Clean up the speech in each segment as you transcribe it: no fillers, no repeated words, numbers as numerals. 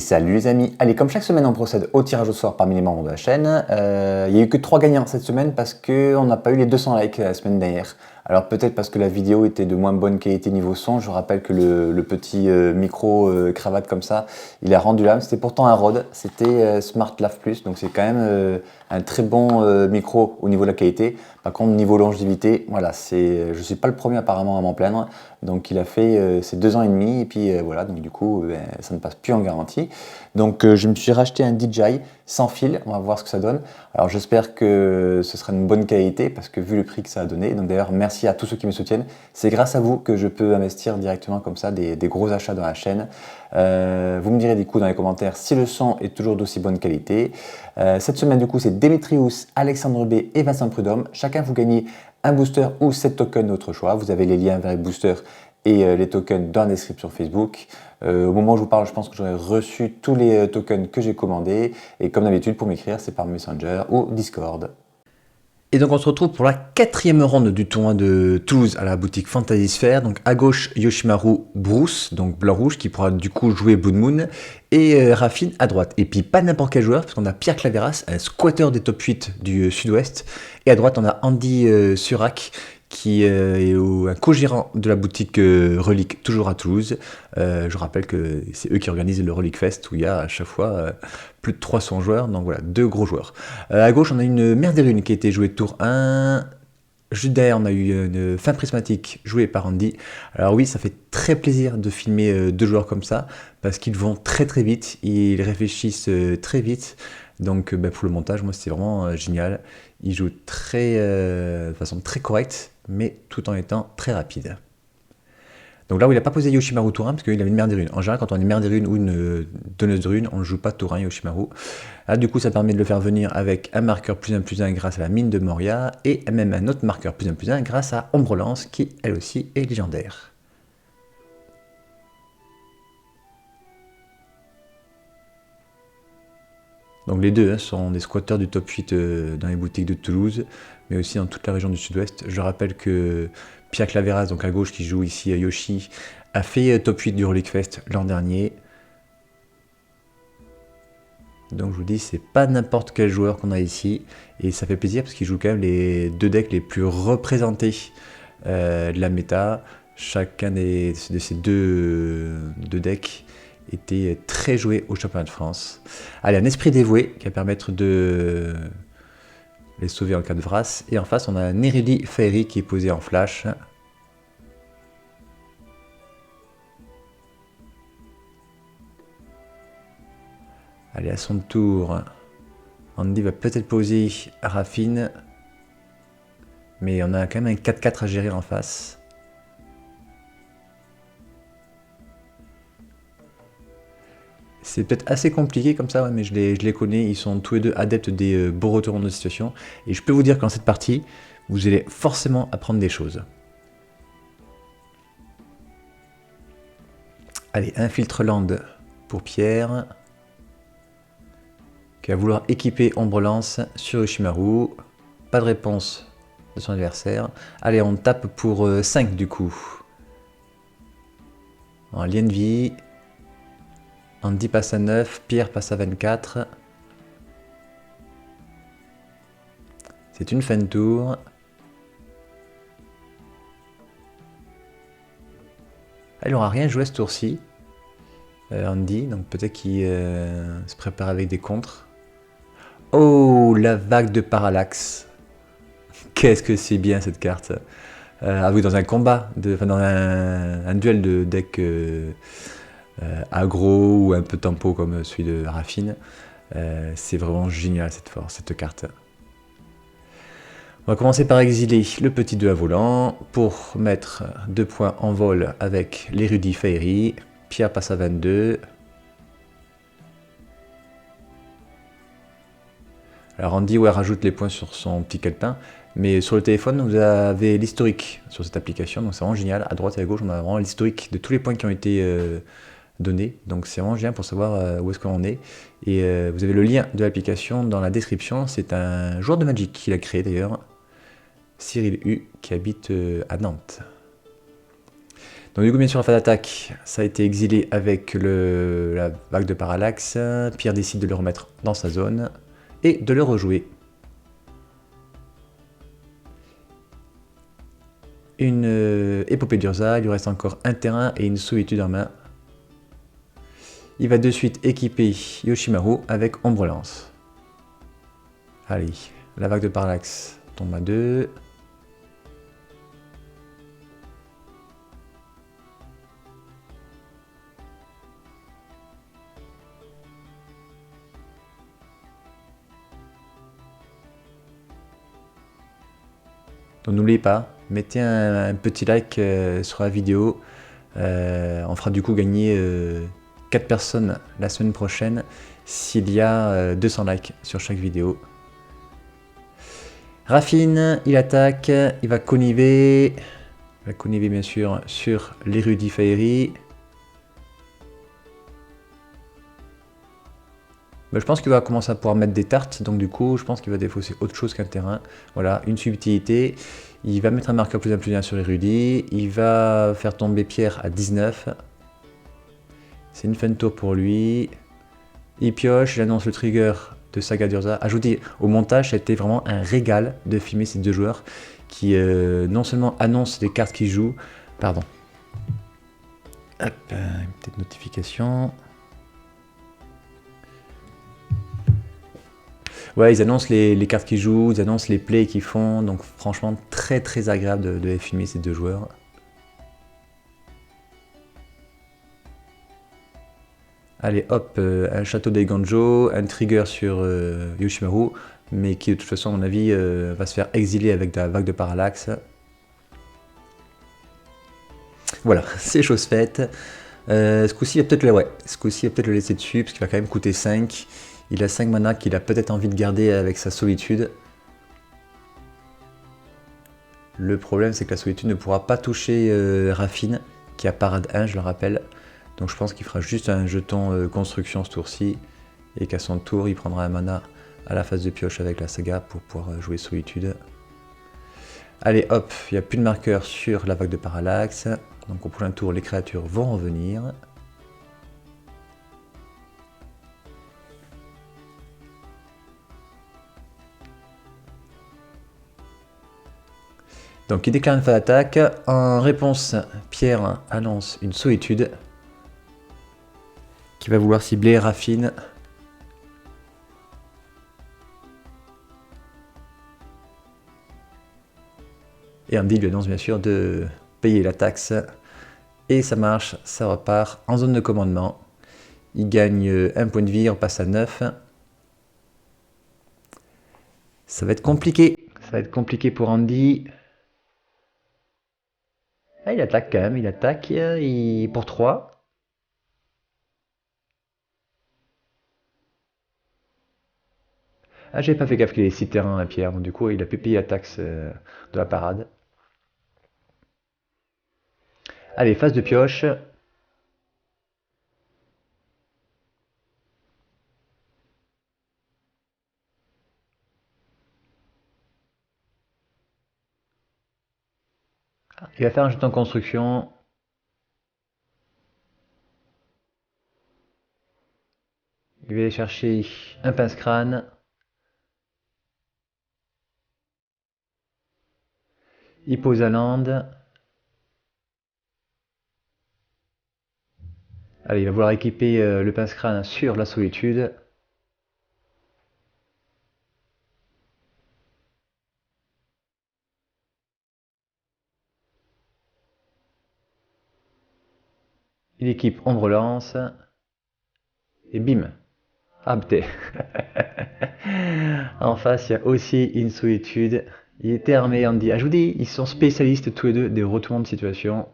salut les amis. Allez, comme chaque semaine on procède au tirage au sort parmi les membres de la chaîne. Il n'y a eu que 3 gagnants cette semaine parce qu'on n'a pas eu les 200 likes la semaine dernière. Alors peut-être parce que la vidéo était de moins bonne qualité niveau son. Je rappelle que le petit micro cravate comme ça, il a rendu l'âme. C'était pourtant un Rode, c'était Smart Lav Plus, donc c'est quand même un très bon micro au niveau de la qualité. Par contre niveau longévité, voilà, je ne suis pas le premier apparemment à m'en plaindre. Donc il a fait ses 2 ans et demi et puis voilà, donc du coup ça ne passe plus en garantie. Donc je me suis racheté un DJI sans fil, on va voir ce que ça donne. Alors j'espère que ce sera une bonne qualité parce que vu le prix que ça a donné, donc d'ailleurs merci à tous ceux qui me soutiennent, c'est grâce à vous que je peux investir directement comme ça des gros achats dans la chaîne. Vous me direz du coup dans les commentaires si le son est toujours d'aussi bonne qualité. Cette semaine du coup c'est Démétrius, Alexandre B et Vincent Prudhomme. Chacun vous gagnez un booster ou 7 tokens de votre choix. Vous avez les liens vers les boosters et les tokens dans la description Facebook. Au moment où je vous parle, je pense que j'aurai reçu tous les tokens que j'ai commandés. Et comme d'habitude, pour m'écrire, c'est par Messenger ou Discord. Et donc on se retrouve pour la 4e ronde du tournoi de Toulouse à la boutique Fantasy Sphere. Donc à gauche Yoshimaru Bruce, donc blanc-rouge, qui pourra du coup jouer Blood Moon, et Raffine à droite. Et puis pas n'importe quel joueur, parce qu'on a Pierre Claveras, un squatter des top 8 du sud-ouest, et à droite on a Andy Surac, qui est un co-gérant de la boutique Relique, toujours à Toulouse. Je rappelle que c'est eux qui organisent le Relique Fest, où il y a à chaque fois plus de 300 joueurs, donc voilà, 2 gros joueurs. À gauche, on a une Mer des Runes qui a été jouée tour 1. Juste derrière, on a eu une fin prismatique jouée par Andy. Alors oui, ça fait très plaisir de filmer 2 joueurs comme ça, parce qu'ils vont très très vite, ils réfléchissent très vite. Donc pour le montage, moi c'est vraiment génial. Ils jouent de façon très correcte, mais tout en étant très rapide. Donc là où il n'a pas posé Yoshimaru tour 1, parce qu'il avait une Mer des Runes. En général, quand on a une Mer des Runes ou une donneuse de runes, on ne joue pas tour 1 Yoshimaru. Là, du coup, ça permet de le faire venir avec un marqueur +1/+1 grâce à la mine de Moria, et même un autre marqueur +1/+1 grâce à Ombrelance, qui elle aussi est légendaire. Donc les deux sont des squatteurs du top 8 dans les boutiques de Toulouse, mais aussi dans toute la région du sud-ouest. Je rappelle que Pierre Claveras, donc à gauche, qui joue ici à Yoshi, a fait top 8 du Relic Fest l'an dernier. Donc je vous dis, c'est pas n'importe quel joueur qu'on a ici, et ça fait plaisir parce qu'il joue quand même les 2 decks les plus représentés de la méta. Chacun de ces deux decks était très joué au championnat de France. Allez, un esprit dévoué qui va permettre de les sauver en cas de vrasse. Et en face, on a un érudit Fairy qui est posé en flash. Allez, à son tour, Andy va peut-être poser Raffine. Mais on a quand même un 4-4 à gérer en face. C'est peut-être assez compliqué comme ça, ouais, mais je les connais, ils sont tous les deux adeptes des beaux retournements de situation. Et je peux vous dire qu'en cette partie, vous allez forcément apprendre des choses. Allez, un filtre land pour Pierre, qui va vouloir équiper Ombrelance sur Yoshimaru. Pas de réponse de son adversaire. Allez, on tape pour 5 du coup. En lien de vie. Andy passe à 9, Pierre passe à 24. C'est une fin de tour. Elle n'aura rien joué ce tour-ci, Andy, donc peut-être qu'il se prépare avec des contres. Oh, la vague de parallaxe. Qu'est-ce que c'est bien cette carte. Ah oui, dans un combat, dans un duel de deck aggro ou un peu tempo comme celui de Raffine, c'est vraiment génial cette carte. On va commencer par exiler le petit 2 à volant pour mettre 2 points en vol avec l'érudit Fairy. Pierre passe à 22. Alors Andy rajoute les points sur son petit calepin, mais sur le téléphone vous avez l'historique sur cette application, donc c'est vraiment génial. À droite et à gauche on a vraiment l'historique de tous les points qui ont été donnés, donc c'est vraiment génial pour savoir où est-ce qu'on est. Et vous avez le lien de l'application dans la description, c'est un joueur de Magic qui l'a créé d'ailleurs, Cyril U, qui habite à Nantes. Donc du coup, bien sûr, en phase d'attaque, ça a été exilé avec la vague de parallaxe. Pierre décide de le remettre dans sa zone et de le rejouer. Une épopée d'Urza, il lui reste encore un terrain et une solitude en main. Il va de suite équiper Yoshimaru avec Ombre Lance. Allez, la vague de parallaxe tombe à 2. Donc n'oubliez pas, mettez un petit like sur la vidéo. On fera du coup gagner 4 personnes la semaine prochaine s'il y a 200 likes sur chaque vidéo. Raffine, il attaque, il va conniver. Il va conniver bien sûr sur l'érudit Faerie. Mais je pense qu'il va commencer à pouvoir mettre des tartes, donc du coup je pense qu'il va défausser autre chose qu'un terrain. Voilà, une subtilité. Il va mettre un marqueur +1/+1 sur l'érudit. Il va faire tomber Pierre à 19. C'est une fin de tour pour lui. Il pioche, il annonce le trigger de Saga d'Urza. Ajoutez, au montage, ça a été vraiment un régal de filmer ces deux joueurs qui non seulement annoncent les cartes qu'ils jouent, pardon. Hop, une petite notification. Ouais, ils annoncent les cartes qu'ils jouent, ils annoncent les plays qu'ils font, donc franchement très très agréable de filmer ces deux joueurs. Allez hop, un château d'Eiganjo, un trigger sur Yoshimaru, mais qui de toute façon à mon avis va se faire exiler avec la vague de parallaxe. Voilà, c'est chose faite. Ce coup-ci, il va peut-être le laisser dessus, parce qu'il va quand même coûter 5. Il a 5 mana qu'il a peut-être envie de garder avec sa solitude. Le problème, c'est que la solitude ne pourra pas toucher Raffine, qui a parade 1, je le rappelle. Donc je pense qu'il fera juste un jeton construction ce tour-ci, et qu'à son tour, il prendra un mana à la phase de pioche avec la saga pour pouvoir jouer solitude. Allez hop, il n'y a plus de marqueur sur la vague de parallaxe. Donc au prochain tour, les créatures vont revenir. Donc il déclare une phase d'attaque. En réponse, Pierre annonce une solitude qui va vouloir cibler Raffine. Et Andy lui annonce bien sûr de payer la taxe. Et ça marche, ça repart en zone de commandement. Il gagne un point de vie, il repasse à 9. Ça va être compliqué. Ça va être compliqué pour Andy. Ah, il attaque quand même, il attaque pour 3. Ah, j'ai pas fait gaffe qu'il ait 6 terrains à Pierre, donc du coup il a pu payer la taxe de la parade. Allez, phase de pioche. Il va faire un jeton construction. Il va aller chercher un pince-crâne. Il pose un land. Allez, il va vouloir équiper le pince-crâne sur la solitude. Il équipe ombre lance. Et bim. Ah, putain. En face, il y a aussi une solitude. Il était armé, Andy. Ah, je vous dis, ils sont spécialistes tous les deux des retournements de situation.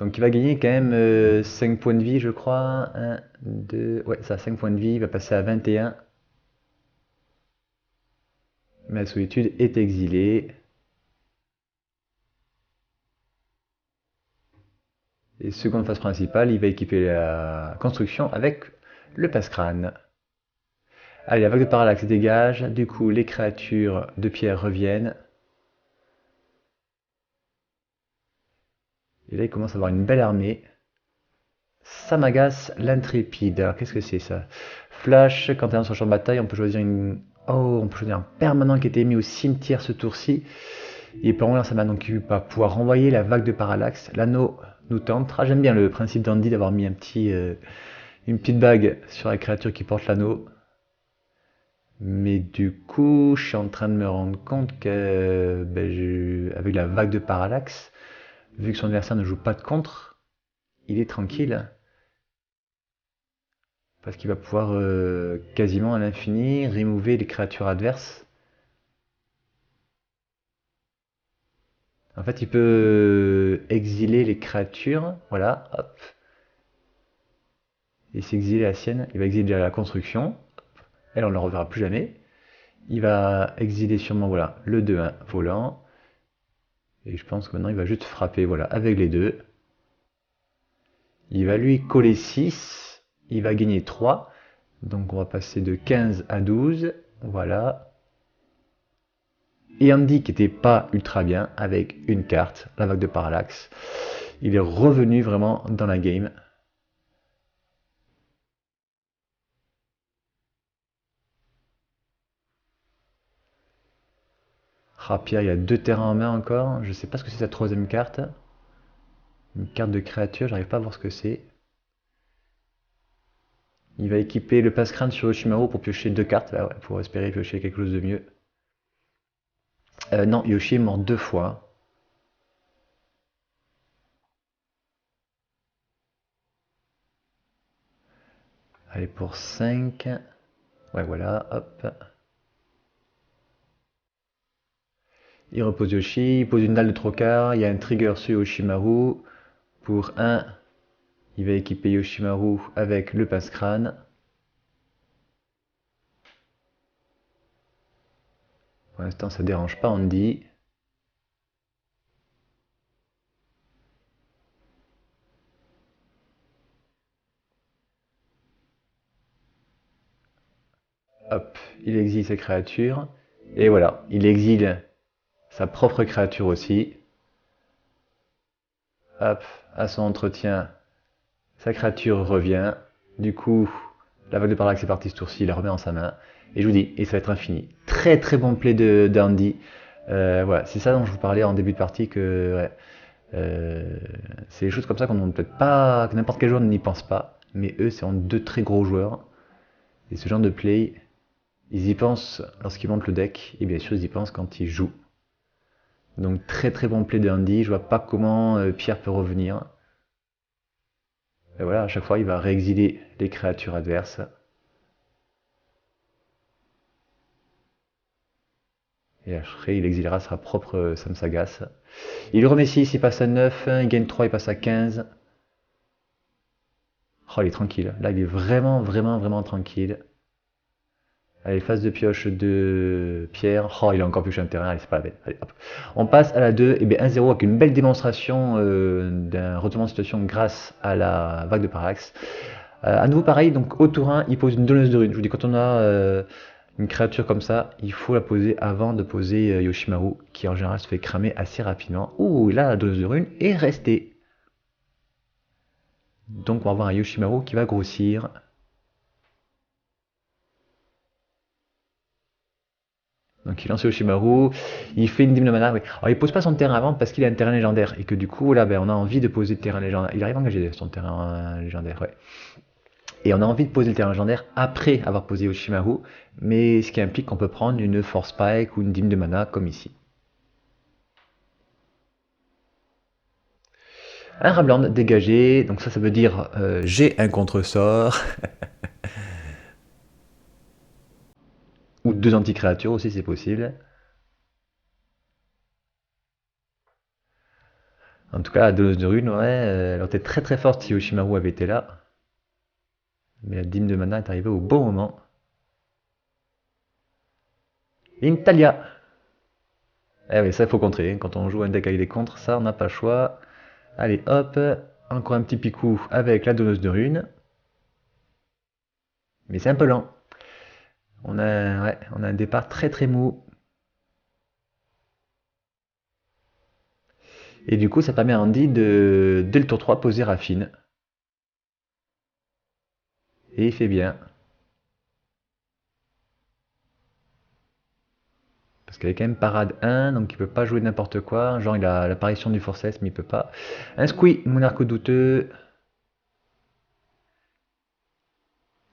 Donc il va gagner quand même 5 points de vie, je crois. 1, 2, ouais, ça, 5 points de vie. Il va passer à 21. Mais la solitude est exilée. Et seconde phase principale, il va équiper la construction avec le passe-crâne. Allez, la vague de parallaxe dégage. Du coup, les créatures de pierre reviennent. Et là, il commence à avoir une belle armée. Samagas l'intrépide. Alors, qu'est-ce que c'est ça? Flash, quand tu es dans son champ de bataille, on peut choisir une. Oh, on peut choisir un permanent qui était mis au cimetière ce tour-ci. Il peut envoyer sa main, donc il va pouvoir renvoyer la vague de parallaxe. L'anneau nous tente. Ah, j'aime bien le principe d'Andy d'avoir mis une petite bague sur la créature qui porte l'anneau. Mais du coup, je suis en train de me rendre compte que avec la vague de parallaxe, vu que son adversaire ne joue pas de contre, il est tranquille. Parce qu'il va pouvoir quasiment à l'infini remover les créatures adverses. En fait, il peut exiler les créatures. Voilà, hop. Et s'exiler la sienne. Il va exiler la construction. Elle, on ne la reverra plus jamais. Il va exiler sûrement voilà, le 2-1 volant. Et je pense que maintenant, il va juste frapper voilà, avec les deux. Il va lui coller 6. Il va gagner 3. Donc on va passer de 15 à 12. Voilà. Et Andy qui n'était pas ultra bien avec une carte, la vague de parallaxe. Il est revenu vraiment dans la game. Rapier, il y a 2 terrains en main encore. Je sais pas ce que c'est sa troisième carte. Une carte de créature, j'arrive pas à voir ce que c'est. Il va équiper le passe-crâne sur Yoshimaru pour piocher 2 cartes, ouais, pour espérer piocher quelque chose de mieux. Non, Yoshi est mort 2 fois. Allez, pour 5. Ouais, voilà, hop. Il repose Yoshi, il pose une dalle de trocard, il y a un trigger sur Yoshimaru. Pour 1, il va équiper Yoshimaru avec le passe-crâne. Pour l'instant, ça dérange pas Andy. Hop, il exile ses créatures. Et voilà, il exile sa propre créature aussi. Hop, à son entretien, sa créature revient. Du coup, la vague de parallaxe est partie ce tour-ci, il la remet en sa main. Et je vous dis, et ça va être infini. Très très bon play d'Andy. Voilà, c'est ça dont je vous parlais en début de partie que ouais, c'est des choses comme ça qu'on ne peut-être pas, que n'importe quel joueur n'y pense pas. Mais eux, c'est en deux très gros joueurs. Et ce genre de play, ils y pensent lorsqu'ils montent le deck, et bien sûr ils y pensent quand ils jouent. Donc très très bon play de Andy, je vois pas comment Pierre peut revenir. Et voilà, à chaque fois il va réexiler les créatures adverses. Et après il exilera sa propre Samsagas. Il remet 6, il passe à 9, il gagne 3, il passe à 15. Oh il est tranquille, là il est vraiment vraiment vraiment tranquille. Allez, phase de pioche de Pierre. Oh, il a encore pioché un terrain, allez, c'est pas la peine. Allez, hop. On passe à la 2, et bien 1-0 avec une belle démonstration d'un retournement de situation grâce à la vague de parallaxe. À nouveau pareil, donc au tour 1, il pose une donneuse de runes. Je vous dis, quand on a une créature comme ça, il faut la poser avant de poser Yoshimaru, qui en général se fait cramer assez rapidement. Ouh, là, la donneuse de runes est restée. Donc on va avoir un Yoshimaru qui va grossir. Donc il lance Yoshimaru, il fait une dîme de mana. Oui. Alors il pose pas son terrain avant parce qu'il a un terrain légendaire et que du coup là ben, on a envie de poser le terrain légendaire. Il arrive à engager son terrain légendaire, ouais. Et on a envie de poser le terrain légendaire après avoir posé Yoshimaru, mais ce qui implique qu'on peut prendre une Force Spike ou une dîme de mana comme ici. Un Rabland dégagé, donc ça veut dire j'ai un contre-sort. Ou deux anti-créatures aussi c'est possible. En tout cas, la dose de rune, ouais, elle aurait été très très forte si Yoshimaru avait été là. Mais la dîme de mana est arrivée au bon moment. Intalia. Eh oui, ça il faut contrer. Hein. Quand on joue un deck avec des contres, ça on n'a pas le choix. Allez, hop, encore un petit picou avec la donneuse de runes. Mais c'est un peu lent. On a un départ très très mou. Et du coup, ça permet à Andy de, dès le tour 3, poser Raffine. Et il fait bien. Parce qu'il avait quand même parade 1, donc il peut pas jouer n'importe quoi. Genre, il a l'apparition du Force S, mais il peut pas. Un squee, Monarque douteux.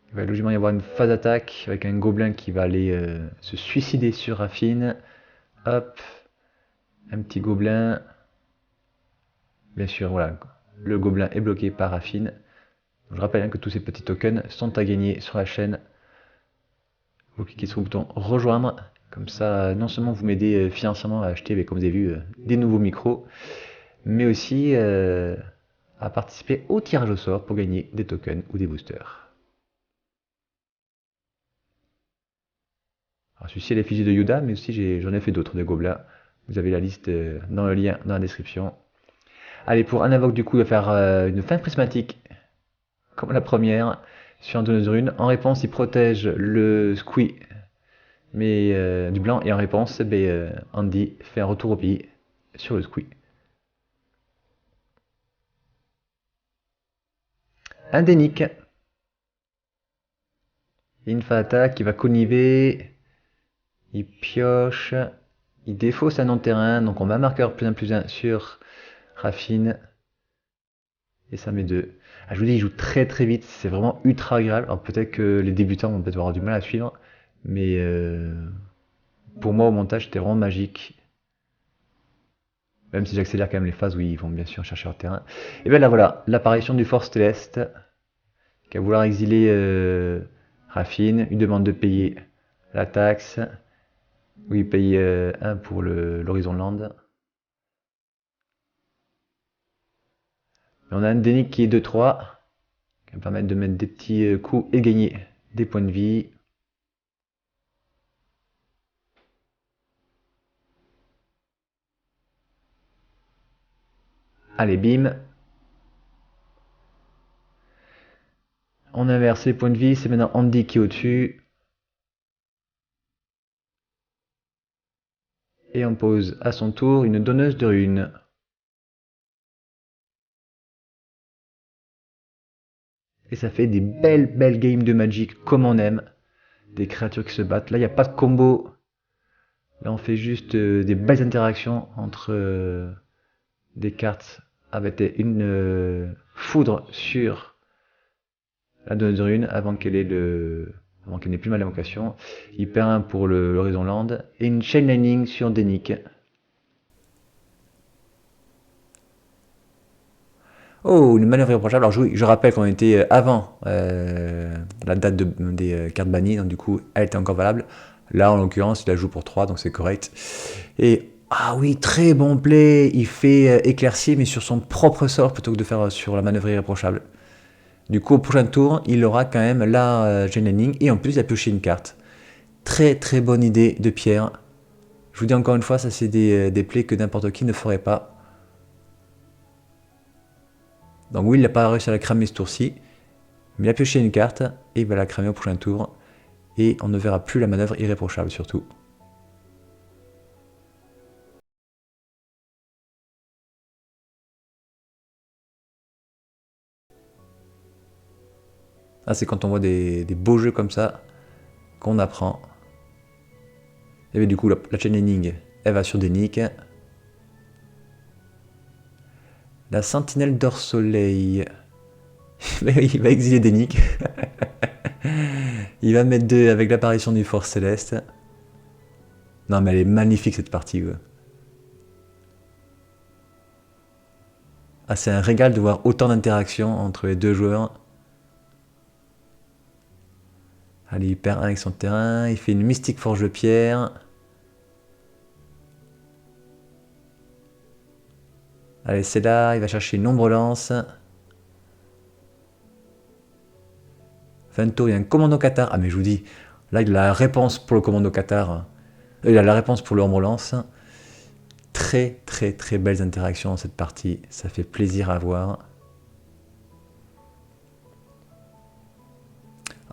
Il va logiquement y avoir une phase d'attaque avec un gobelin qui va aller se suicider sur Raffine. Hop, un petit gobelin. Bien sûr, voilà, le gobelin est bloqué par Raffine. Je rappelle que tous ces petits tokens sont à gagner sur la chaîne. Vous cliquez sur le bouton rejoindre. Comme ça, non seulement vous m'aidez financièrement à acheter, comme vous avez vu, des nouveaux micros, mais aussi à participer au tirage au sort pour gagner des tokens ou des boosters. Alors celui-ci est l'effigie de Yoda, mais aussi j'en ai fait d'autres de gobelins. Vous avez la liste dans le lien dans la description. Allez, pour un invoque, du coup, il va faire une fin prismatique, comme la première, sur un donneuse de rune. En réponse, il protège le squee mais, du blanc, et en réponse, Andy fait un retour au pays sur le squee. Un dénic. Une fin attaque, il va conniver, il pioche, il défausse un non-terrain, donc on va marqueur +1/+1 sur Raffine. Et ça met 2. Ah, je vous dis, il joue très très vite, c'est vraiment ultra agréable. Alors peut-être que les débutants vont peut-être avoir du mal à suivre, mais pour moi au montage c'était vraiment magique. Même si j'accélère quand même les phases où ils vont bien sûr chercher leur terrain. Et bien là voilà, l'apparition du Force Céleste, qui va vouloir exiler Raffine, il demande de payer la taxe, où il paye 1 pour l'Horizon Land. Et on a un déni qui est 2-3, qui va me permettre de mettre des petits coups et gagner des points de vie. Allez, bim. On inverse les points de vie, c'est maintenant Andy qui est au-dessus. Et on pose à son tour une donneuse de runes. Et ça fait des belles games de Magic comme on aime. Des créatures qui se battent. Là, il n'y a pas de combo. Là, on fait juste des belles interactions entre des cartes avec une foudre sur la donneuse de runes avant qu'elle n'ait plus mal d'invocation. Il perd un pour l'Horizon Land et une Chain Lightning sur Denick. Oh, une manœuvre irréprochable. Alors je rappelle qu'on était avant la date des cartes bannies, donc du coup elle était encore valable. Là en l'occurrence il la joue pour 3, donc c'est correct. Et ah oui, très bon play, il fait éclaircir mais sur son propre sort plutôt que de faire sur la manœuvre irréprochable. Du coup au prochain tour il aura quand même la Chain Lightning et en plus il a pioché une carte. Très bonne idée de Pierre. Je vous dis encore une fois, ça c'est des plays que n'importe qui ne ferait pas. Donc oui, il n'a pas réussi à la cramer ce tour-ci, mais il a pioché une carte et il va la cramer au prochain tour. Et on ne verra plus la manœuvre irréprochable surtout. Ah, c'est quand on voit des beaux jeux comme ça qu'on apprend. Et bien, du coup, la Chain Lightning, elle va sur Denick. La Sentinelle d'Or Soleil. Il va exiler Denick. Il va mettre 2 avec l'apparition du Force Céleste. Non, mais elle est magnifique cette partie. Ouais. Ah, c'est un régal de voir autant d'interactions entre les deux joueurs. Allez, il perd 1 avec son terrain. Il fait une Mystique Forge de Pierre. Allez, c'est là. Il va chercher une Ombre Lance. Fin de tour, il y a un Commando Qatar. Ah, mais je vous dis, là, il a la réponse pour le Commando Qatar. Il a la réponse pour le Ombre Lance. Très belles interactions dans cette partie. Ça fait plaisir à voir.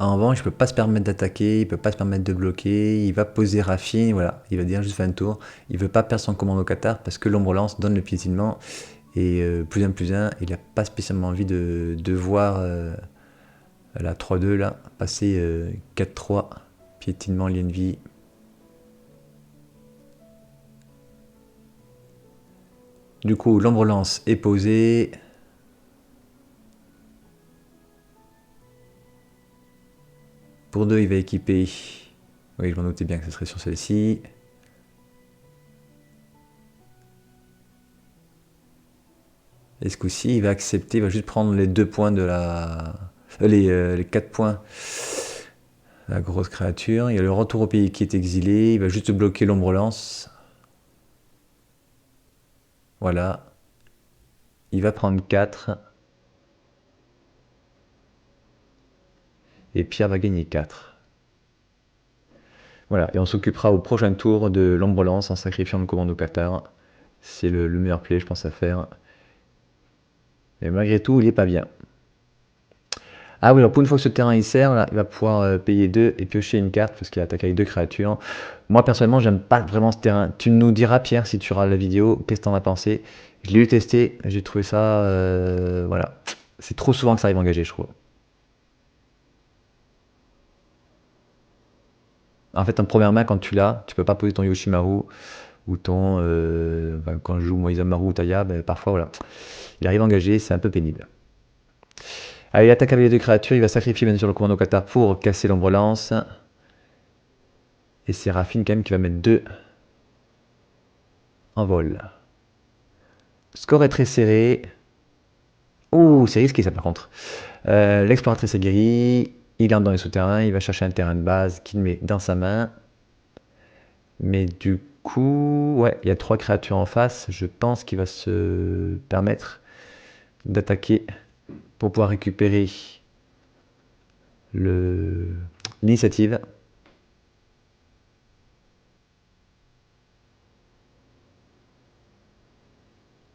En revanche, il peut pas se permettre d'attaquer, il peut pas se permettre de bloquer, il va poser Raffine, voilà, il va dire juste 20 tours. Il veut pas perdre son commando Qatar parce que l'ombre lance donne le piétinement. Et +1/+1, il n'a pas spécialement envie de voir la 3-2 là, passer 4-3, piétinement, lien de vie. Du coup, l'ombre lance est posée. Pour 2, il va équiper. Oui, je m'en doutais bien que ce serait sur celle-ci. Et ce coup-ci, il va accepter, il va juste prendre les 2 points de la. Les 4 points. La grosse créature. Il y a le retour au pays qui est exilé. Il va juste bloquer l'ombre lance. Voilà. Il va prendre 4. Et Pierre va gagner 4. Voilà, et on s'occupera au prochain tour de l'ombre lance en sacrifiant le commando Qatar. C'est le meilleur play, je pense, à faire. Mais malgré tout, il est pas bien. Ah oui, alors pour une fois que ce terrain il sert, là, il va pouvoir payer 2 et piocher une carte parce qu'il attaque avec 2 créatures. Moi personnellement, j'aime pas vraiment ce terrain. Tu nous diras, Pierre, si tu auras la vidéo, qu'est-ce que t'en as pensé. Je l'ai eu testé, j'ai trouvé ça. Voilà. C'est trop souvent que ça arrive engagé, je trouve. En fait, en première main, quand tu l'as, tu peux pas poser ton Yoshimaru ou ton. Quand je joue moi Isamaru ou Taya, ben, parfois, voilà. Il arrive engagé, c'est un peu pénible. Allez, il attaque avec les 2 créatures, il va sacrifier bien sûr le commando Qatar pour casser l'ombre lance. Et c'est Raffine quand même qui va mettre 2 en vol. Le score est très serré. Ouh, c'est risqué ça par contre. L'exploratrice est guérie. Il entre dans les souterrains, il va chercher un terrain de base qu'il met dans sa main. Mais du coup, ouais, il y a 3 créatures en face. Je pense qu'il va se permettre d'attaquer pour pouvoir récupérer l'initiative.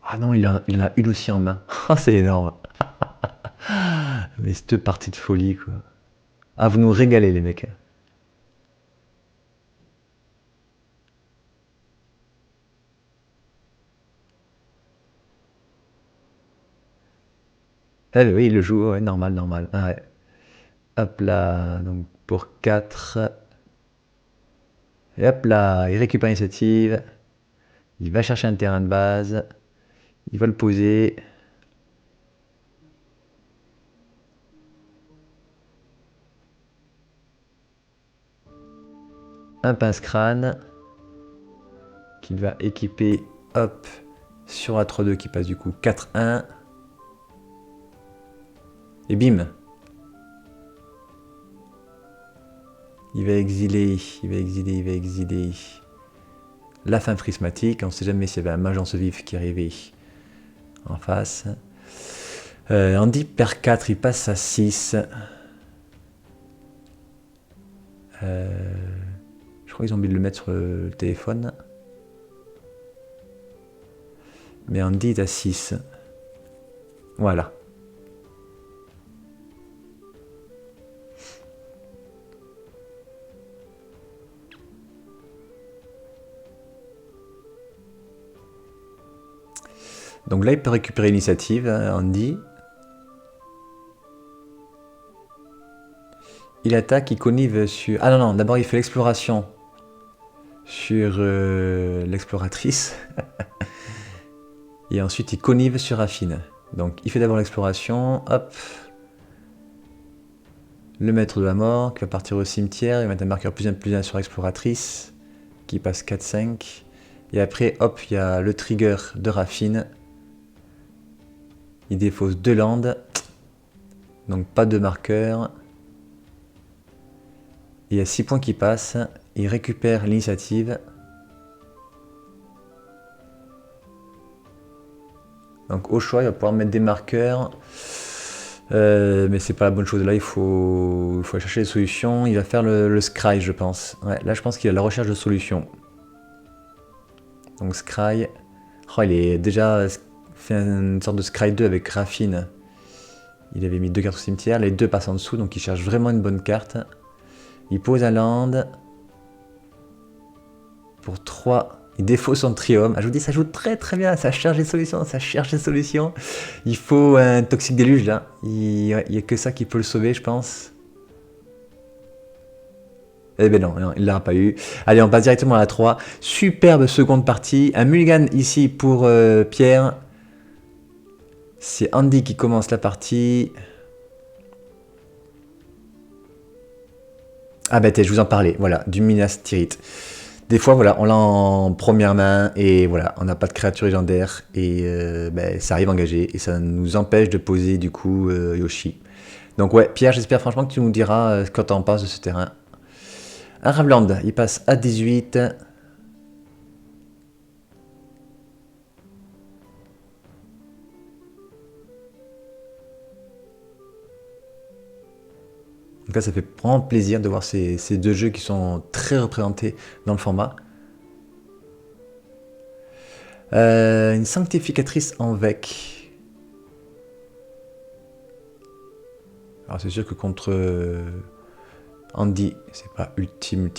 Ah non, il en a une aussi en main. Oh, c'est énorme. Mais cette partie de folie, quoi. Ah, vous nous régalez, les mecs. Ah oui, il le joue, ouais, normal, normal. Ah ouais. Hop là, donc pour 4. Et hop là, il récupère l'initiative. Il va chercher un terrain de base. Il va le poser. Un pince-crâne. Qu'il va équiper, hop, sur la 3-2 qui passe du coup 4-1. Et bim. Il va exiler, il va exiler, il va exiler la fin prismatique. On ne sait jamais s'il y avait un Magence vif qui arrivait en face. Andy perd 4, il passe à 6. Je crois qu'ils ont oublié de le mettre sur le téléphone. Mais Andy est à 6. Voilà. Donc là, il peut récupérer l'initiative, Andy. Il attaque, il connive sur... Ah non, non, d'abord il fait l'exploration sur l'exploratrice. Et ensuite il connive sur Raffine. Donc il fait d'abord l'exploration, hop. Le maître de la mort qui va partir au cimetière, il va mettre un marqueur +1/+1 sur l'exploratrice, qui passe 4-5. Et après, hop, il y a le trigger de Raffine. Il défausse 2 landes. Donc pas de marqueur. Il y a 6 points qui passent. Il récupère l'initiative. Donc au choix, il va pouvoir mettre des marqueurs. Mais c'est pas la bonne chose. Là, il faut chercher des solutions. Il va faire le scry, je pense. Ouais, là, je pense qu'il a la recherche de solutions. Donc scry. Oh, il est déjà fait une sorte de scry 2 avec Raffine. Il avait mis 2 cartes au cimetière, les 2 passent en dessous, donc il cherche vraiment une bonne carte. Il pose un land. Pour 3, il défausse son triome. Ah, je vous dis, ça joue très très bien, ça cherche des solutions, ça cherche des solutions. Il faut un toxique déluge là. Il n'y a que ça qui peut le sauver, je pense. Eh ben non, il ne l'aura pas eu. Allez, on passe directement à la 3. Superbe seconde partie. Un mulligan ici pour Pierre. C'est Andy qui commence la partie. Ah ben je vous en parlais, voilà, du Minas Tirith. Des fois, voilà, on l'a en première main et voilà, on n'a pas de créature légendaire et ça arrive engagé et ça nous empêche de poser du coup Yoshi. Donc ouais, Pierre, j'espère franchement que tu nous diras ce que tu en penses de ce terrain. Un Ravland, il passe à 18. Donc là, ça fait vraiment plaisir de voir ces 2 jeux qui sont très représentés dans le format. Une sanctificatrice en Vec. Alors c'est sûr que contre Andy, c'est pas ultime.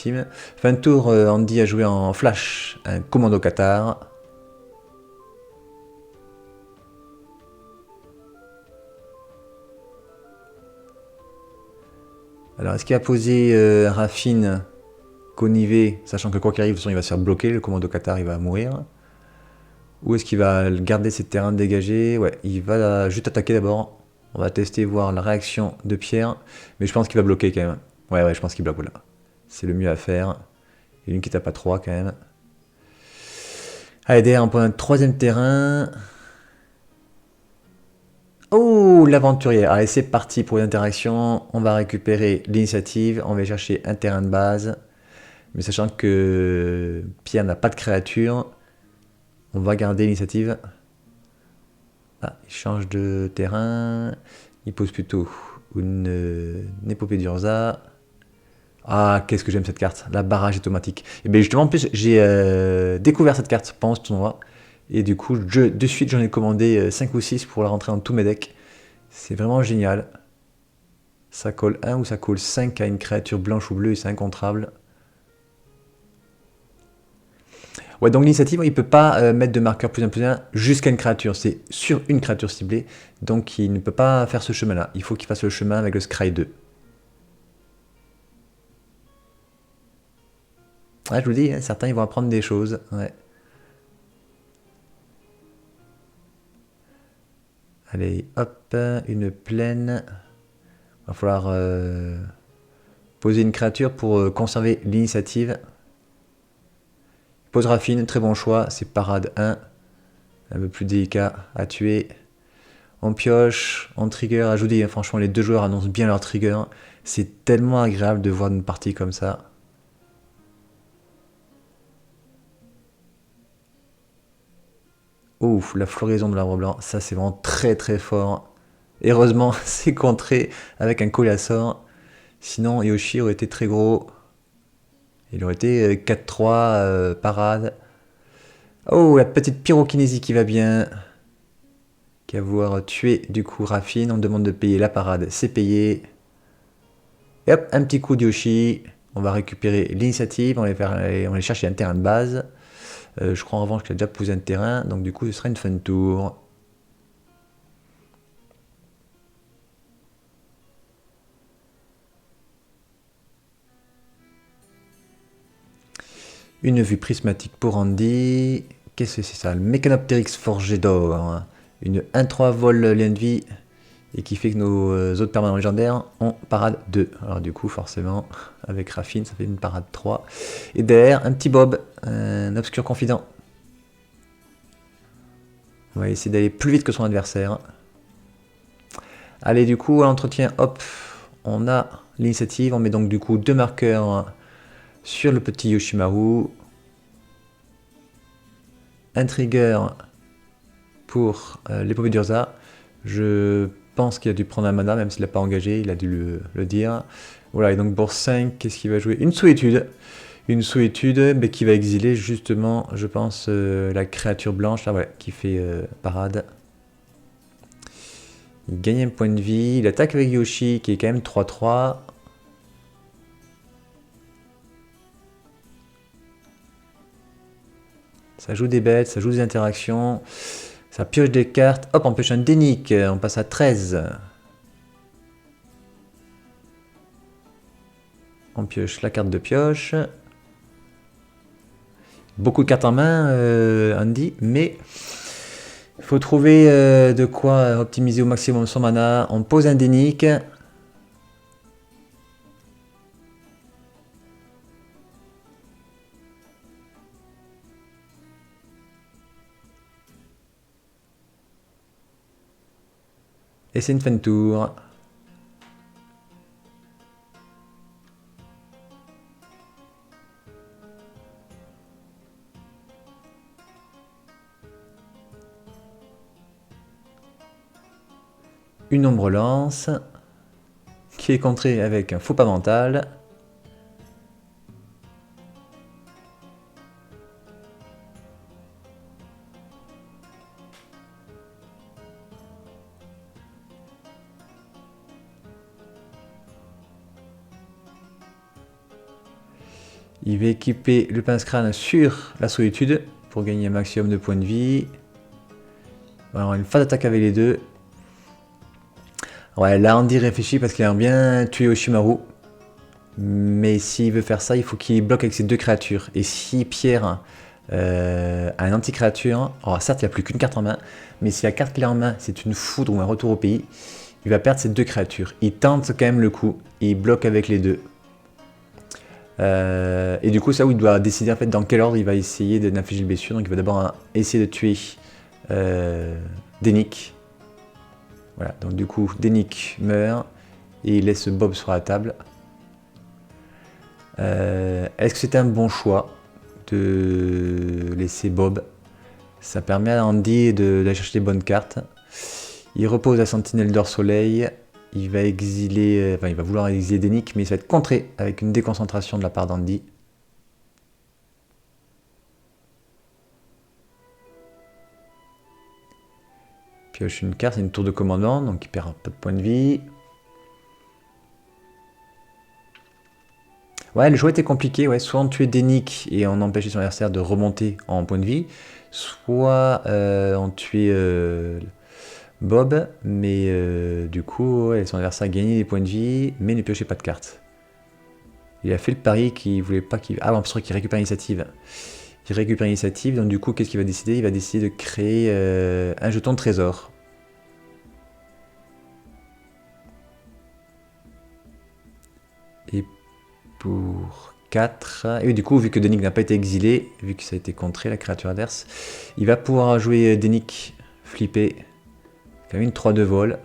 Fin de tour, Andy a joué en flash un commando Qatar. Alors est-ce qu'il a posé Raffine, Conivé, sachant que quoi qu'il arrive, de toute façon, il va se faire bloquer, le commando Qatar il va mourir. Ou est-ce qu'il va garder ses terrains dégagés? Ouais, il va juste attaquer d'abord. On va tester, voir la réaction de Pierre. Mais je pense qu'il va bloquer quand même. Ouais, je pense qu'il bloque, voilà. C'est le mieux à faire. Il y a une qui tape à 3 quand même. Allez, derrière, on prend un 3e terrain. Oh, l'aventurière. Allez, c'est parti pour une interaction. On va récupérer l'initiative. On va chercher un terrain de base. Mais sachant que Pierre n'a pas de créature, on va garder l'initiative. Ah, il change de terrain. Il pose plutôt une épopée d'Urza. Ah, qu'est-ce que j'aime cette carte, la barrage automatique. Et bien justement, en plus, j'ai découvert cette carte pendant ce tournoi. Et du coup, de suite, j'en ai commandé 5 ou 6 pour la rentrer dans tous mes decks. C'est vraiment génial. Ça colle 1 ou ça colle 5 à une créature blanche ou bleue et c'est incontrable. Ouais, donc l'initiative, il ne peut pas mettre de marqueur +1/+1 jusqu'à une créature. C'est sur une créature ciblée. Donc il ne peut pas faire ce chemin-là. Il faut qu'il fasse le chemin avec le Scry 2. Ouais, je vous dis, hein, certains ils vont apprendre des choses. Ouais. Allez, hop, une plaine. Il va falloir poser une créature pour conserver l'initiative. Pose Raffine, très bon choix, c'est parade 1. Un peu plus délicat à tuer. On pioche, on trigger. Je vous dis, franchement, les 2 joueurs annoncent bien leur trigger. C'est tellement agréable de voir une partie comme ça. Ouf, la floraison de l'arbre blanc, ça c'est vraiment très très fort. Et heureusement, c'est contré avec un Colasor. Sinon, Yoshi aurait été très gros. Il aurait été 4-3, parade. Oh, la petite pyrokinésie qui va bien. Qui va vouloir tuer du coup Raffine. On demande de payer la parade, c'est payé. Et hop, un petit coup de Yoshi. On va récupérer l'initiative, on va aller chercher un terrain de base. Je crois en revanche qu'il a déjà posé un terrain, donc du coup ce sera une fin de tour. Une vue prismatique pour Andy. Qu'est-ce que c'est ça? Le Mécanoptérix forgé d'or. Une 1-3 vol lien de vie. Et qui fait que nos autres permanents légendaires ont parade 2. Alors du coup, forcément, avec Raffine, ça fait une parade 3. Et derrière, un petit Bob, un obscur confident. On va essayer d'aller plus vite que son adversaire. Allez, du coup, à l'entretien, hop, on a l'initiative. On met donc du coup 2 marqueurs sur le petit Yoshimaru. Un trigger pour l'épopée d'Urza. Je pense qu'il a dû prendre un mana, même s'il n'a pas engagé, il a dû le dire. Voilà, et donc pour 5, qu'est-ce qu'il va jouer? Une solitude. Une solitude mais qui va exiler justement, je pense, la créature blanche, là, ouais, qui fait parade. Il gagne un point de vie. Il attaque avec Yoshi qui est quand même 3-3. Ça joue des bêtes, ça joue des interactions. Ça pioche des cartes. Hop, on pioche un Dénic. On passe à 13. On pioche la carte de pioche. Beaucoup de cartes en main, Andy, mais il faut trouver de quoi optimiser au maximum son mana. On pose un Dénic. Et c'est une fin de tour. Une ombre lance qui est contrée avec un faux pas mental. Il va équiper le pince-crâne sur la solitude pour gagner un maximum de points de vie. On va avoir une phase d'attaque avec les deux. Ouais, là Andy réfléchit parce qu'il a bien tué Oshimaru. Mais s'il veut faire ça, il faut qu'il bloque avec ses deux créatures. Et si Pierre a un anti-créature, alors certes il n'a plus qu'une carte en main, mais si la carte qu'il a en main c'est une foudre ou un retour au pays, il va perdre ses deux créatures. Il tente quand même le coup, il bloque avec les deux. Et du coup, ça où il doit décider en fait dans quel ordre il va essayer d'infliger le blessure. Donc il va d'abord essayer de tuer Dénic. Voilà, donc du coup, Dénic meurt et il laisse Bob sur la table. Est-ce que c'était un bon choix de laisser Bob? Ça permet à Andy d'aller chercher les bonnes cartes. Il repose la Sentinelle d'Or Soleil. Il va exiler, enfin il va vouloir exiler Dénic, mais il va être contré avec une déconcentration de la part d'Andy. Pioche une carte, c'est une tour de commandement, donc il perd un peu de points de vie. Ouais, le choix était compliqué, ouais. Soit on tuait Dénic et on empêchait son adversaire de remonter en points de vie, soit on tuait Bob, mais du coup, ouais, son adversaire gagnait des points de vie, mais ne piochait pas de cartes. Il a fait le pari qu'il voulait pas qu'il... Ah, c'est vrai qu'il récupère l'initiative. Il récupère l'initiative, donc du coup, qu'est-ce qu'il va décider? Il va décider de créer un jeton de trésor. Et pour 4... Et du coup, vu que Dénic n'a pas été exilé, vu que ça a été contré, la créature adverse, il va pouvoir jouer Dénic flippé. Quand même une 3 de vol.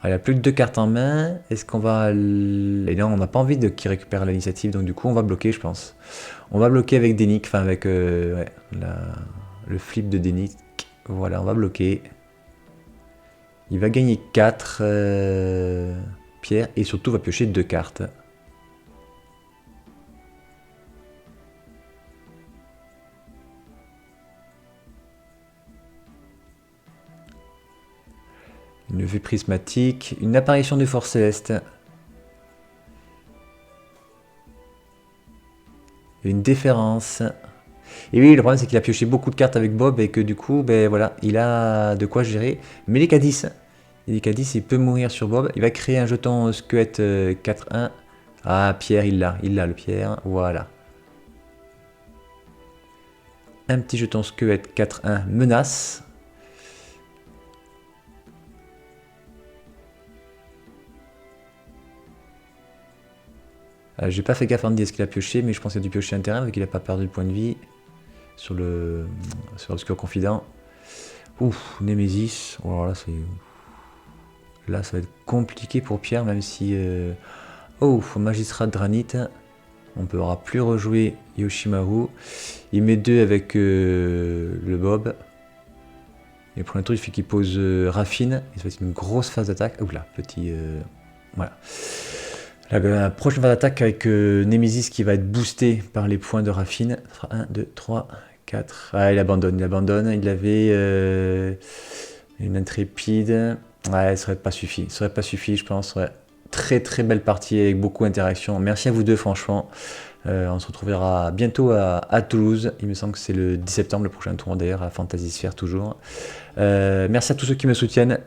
Il a plus que 2 cartes en main. Est-ce qu'on va... Et là, on n'a pas envie qu'il récupère l'initiative, donc du coup, on va bloquer, je pense. On va bloquer avec Dénic, enfin avec ouais, le flip de Dénic. Voilà, on va bloquer. Il va gagner 4 pierres et surtout va piocher 2 cartes. Une vue prismatique, une apparition de force céleste. Une déférence. Et oui, le problème c'est qu'il a pioché beaucoup de cartes avec Bob et que du coup, ben voilà, il a de quoi gérer. Mais les K10, il peut mourir sur Bob. Il va créer un jeton squelette 4-1. Ah, Pierre, il l'a le Pierre, voilà. Un petit jeton squelette 4-1 menace. J'ai pas fait gaffe à Andy à ce qu'il a pioché, mais je pense qu'il a dû piocher un terrain vu qu'il n'a pas perdu de point de vie sur l'obscur confident. Ouf, Nemesis. Oh, là, ça va être compliqué pour Pierre, même si... Oh, magistrat de granit. On ne pourra plus rejouer Yoshimaru. Il met 2 avec le Bob. Et pour l'intour, il fait qu'il pose Raffine. Et ça va être une grosse phase d'attaque. Oula, petit... voilà. La prochaine phase d'attaque avec Nemesis qui va être boosté par les points de Raffine. Ça fera 1, 2, 3, 4. Ah, il abandonne. Il avait une intrépide. Ouais, ça aurait pas suffi. Ça aurait pas suffi, je pense. Ouais. Très très belle partie avec beaucoup d'interaction. Merci à vous deux, franchement. On se retrouvera bientôt à Toulouse. Il me semble que c'est le 10 septembre, le prochain tournoi d'ailleurs, à Fantasy Sphere toujours. Merci à tous ceux qui me soutiennent.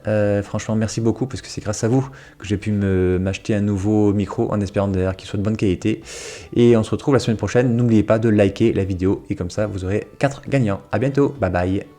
Franchement, merci beaucoup parce que c'est grâce à vous que j'ai pu m'acheter un nouveau micro en espérant d'ailleurs qu'il soit de bonne qualité. Et on se retrouve la semaine prochaine. N'oubliez pas de liker la vidéo et comme ça, vous aurez 4 gagnants. À bientôt. Bye bye.